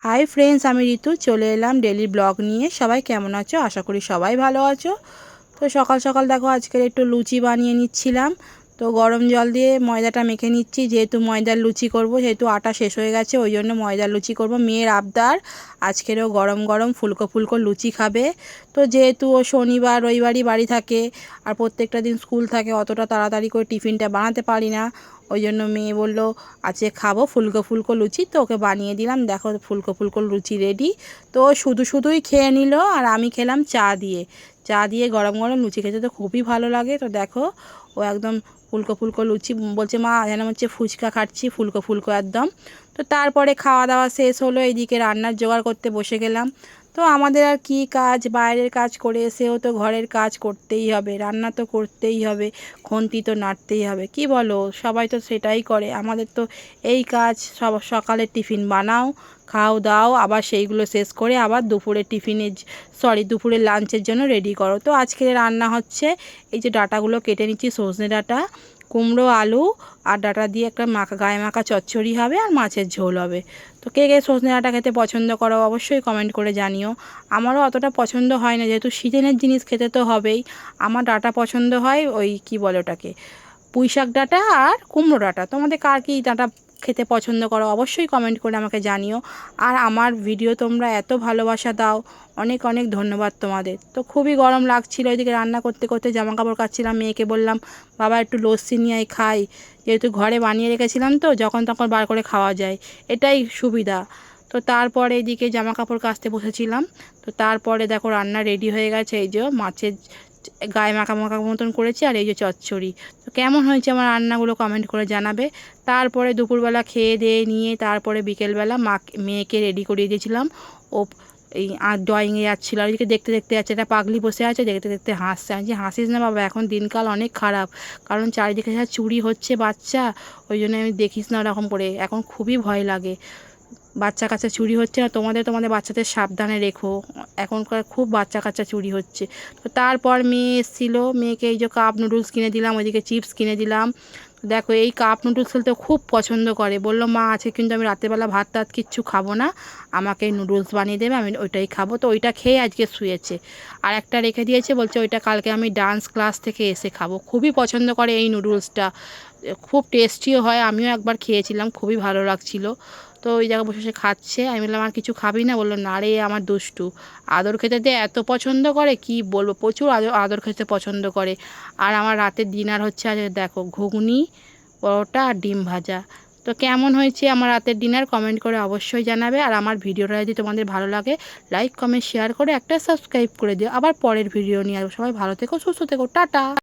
Hi friends, আমি ঋতু চলে এলাম ডেলি ব্লগ নিয়ে। সবাই কেমন আছো? আশা করি সবাই ভালো আছো। তো সকাল সকাল দেখো আজকের একটু লুচি বানিয়ে নিচ্ছিলাম। তো গরম জল দিয়ে ময়দাটা মেখে নিচ্ছি, যেহেতু ময়দার লুচি করব, যেহেতু আটা শেষ হয়ে গেছে ওই জন্য ময়দার লুচি করব। মেয়ের আবদার, আজকেরও গরম গরম ফুলকো ফুলকো লুচি খাবে। তো যেহেতু ও শনিবার রবিবারই বাড়ি থাকে আর প্রত্যেকটা দিন স্কুল থাকে, অতটা তাড়াতাড়ি করে টিফিনটা বানাতে পারি না। ওই জন্য মেয়ে বলল আজকে খাবো ফুলকো ফুলকো লুচি, তো ওকে বানিয়ে দিলাম। দেখো ফুলকো ফুলকো লুচি রেডি। তো শুধুই খেয়ে নিল আর আমি খেলাম চা দিয়ে। চা দিয়ে গরম গরম লুচি খেতে তো খুবই ভালো লাগে। তো দেখো ও একদম ফুলকো ফুলকো লুচি বলছে, মা যেন হচ্ছে ফুচকা খাচ্ছি, ফুলকো ফুলকো একদম। তো তারপরে খাওয়া দাওয়া শেষ হলো, এইদিকে রান্নার জোগাড় করতে বসে গেলাম। তো আমাদের আর কি কাজ, বাইরের কাজ করে এসেও তো ঘরের কাজ করতেই হবে, রান্না তো করতেই হবে, খুন্তি তো নাড়তেই হবে। কি বলো, সবাই তো সেটাই করে। আমাদের তো এই কাজ, সব সকালে টিফিন বানাও, খাও দাও, আবার সেইগুলো শেষ করে আবার দুপুরের দুপুরের লাঞ্চের জন্য রেডি করো। তো আজকে রান্না হচ্ছে, এই যে ডাঁটাগুলো কেটে নিচ্ছি, সজনে ডাঁটা, কুমড়ো, আলু আর ডাঁটা দিয়ে একটা গায়ে মাখা চচ্চড়ি হবে আর মাছের ঝোল হবে। তো কে কে সজনে ডাঁটা খেতে পছন্দ করো অবশ্যই কমেন্ট করে জানিও। আমারও অতটা পছন্দ হয় না, যেহেতু সিজনের জিনিস খেতে তো হবেই। আমার ডাঁটা পছন্দ হয়, ওই কি বলে ওটাকে, পুঁই শাক ডাঁটা আর কুমড়ো ডাঁটা। তোমাদের কার কী ডাঁটা খেতে পছন্দ করো অবশ্যই কমেন্ট করে আমাকে জানিও। আর আমার ভিডিও তোমরা এত ভালোবাসা দাও, অনেক অনেক ধন্যবাদ তোমাদের। তো খুবই গরম লাগছিল, ওইদিকে রান্না করতে করতে জামা কাপড় কাচ্ছিলাম। মেয়েকে বললাম বাবা একটু লস্যি নিয়ে আয় খাই, যেহেতু ঘরে বানিয়ে রেখেছিলাম তো যখন তখন বার করে খাওয়া যায়, এটাই সুবিধা। তো তারপরে এদিকে জামা কাপড় কাচতে বসেছিলাম। তো তারপরে দেখো রান্না রেডি হয়ে গেছে, এই যে মাছের গায়ে মাখা মাখা মতন করেছি আর এই যে চচ্চড়ি। তো কেমন হয়েছে আমার রান্নাগুলো কমেন্ট করে জানাবে। তারপরে দুপুরবেলা খেয়ে দিয়ে নিয়ে তারপরে বিকেলবেলা মেয়েকে রেডি করিয়ে দিয়েছিলাম। ও এই ড্রয়িংয়ে যাচ্ছিলো, আর এদিকে দেখতে দেখতে যাচ্ছে, একটা পাগলি বসে আছে দেখতে দেখতে হাসছে। আমি যে হাসিস না বাবা, এখন দিনকাল অনেক খারাপ, কারণ চারিদিকে যা চুরি হচ্ছে বাচ্চা, ওই জন্য আমি দেখিস না ওরকম করে, এখন খুবই ভয় লাগে। বাচ্চা কাচ্চা চুরি হচ্ছে না, তোমাদের বাচ্চাদের সাবধানে রেখো, এখনকার খুব বাচ্চা কাচ্চা চুরি হচ্ছে। তো তারপর মেয়ে এসেছিলো, মেয়েকে এই যে কাপ নুডলস কিনে দিলাম, ওইদিকে চিপস কিনে দিলাম। দেখো এই কাপ নুডলস খেলতে খুব পছন্দ করে, বললো মা আছে কিন্তু আমি রাতেরবেলা ভাত টাত কিচ্ছু খাবো না, আমাকে নুডলস বানিয়ে দেবে, আমি ওইটাই খাবো। তো ওইটা খেয়ে আজকে শুয়েছে। আর একটা রেখে দিয়েছে, বলছে ওইটা কালকে আমি ডান্স ক্লাস থেকে এসে খাবো। খুবই পছন্দ করে এই নুডলসটা, খুব টেস্টিও হয়, আমিও একবার খেয়েছিলাম, খুবই ভালো লাগছিলো। তো ওই জায়গায় বসে বসে খাচ্ছে। আমি বললাম আর কিছু খাবি না? বললো না রে, আমার দুষ্টু, আদর খেতে দিয়ে এত পছন্দ করে কি বলবো, প্রচুর আদর খেতে পছন্দ করে। আর আমার রাতের ডিনার হচ্ছে আজ দেখো ঘুগনি, পরোটা আর ডিম ভাজা। তো কেমন হয়েছে আমার রাতের ডিনার কমেন্ট করে অবশ্যই জানাবে। আর আমার ভিডিওটা যদি তোমাদের ভালো লাগে লাইক কমেন্ট শেয়ার করে একটা সাবস্ক্রাইব করে দিও। আবার পরের ভিডিও নিয়ে আসবো। সবাই ভালো থেকো, সুস্থ থেকো, টাটা।